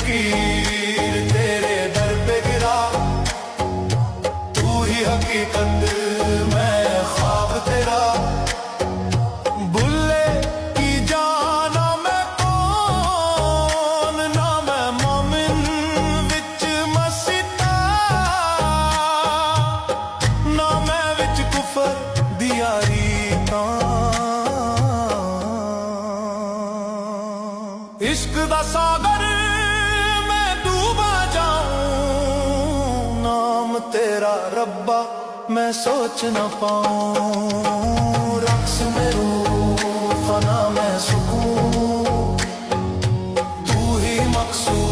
फकीर तेरे दर पे गिरा, तू ही हकीकत मैं ख्वाब तेरा। बुल्ले की जाना मैं कौन, ना मैं मोमिन विच मसीता, ना मैं विच कुफर दिया रीतां। इश्क दा सागर मैं डूबा जाऊं, नाम तेरा रब्बा मैं सोच न पाऊं। रक्स में रूह फना में सुकून, तू ही मकसूद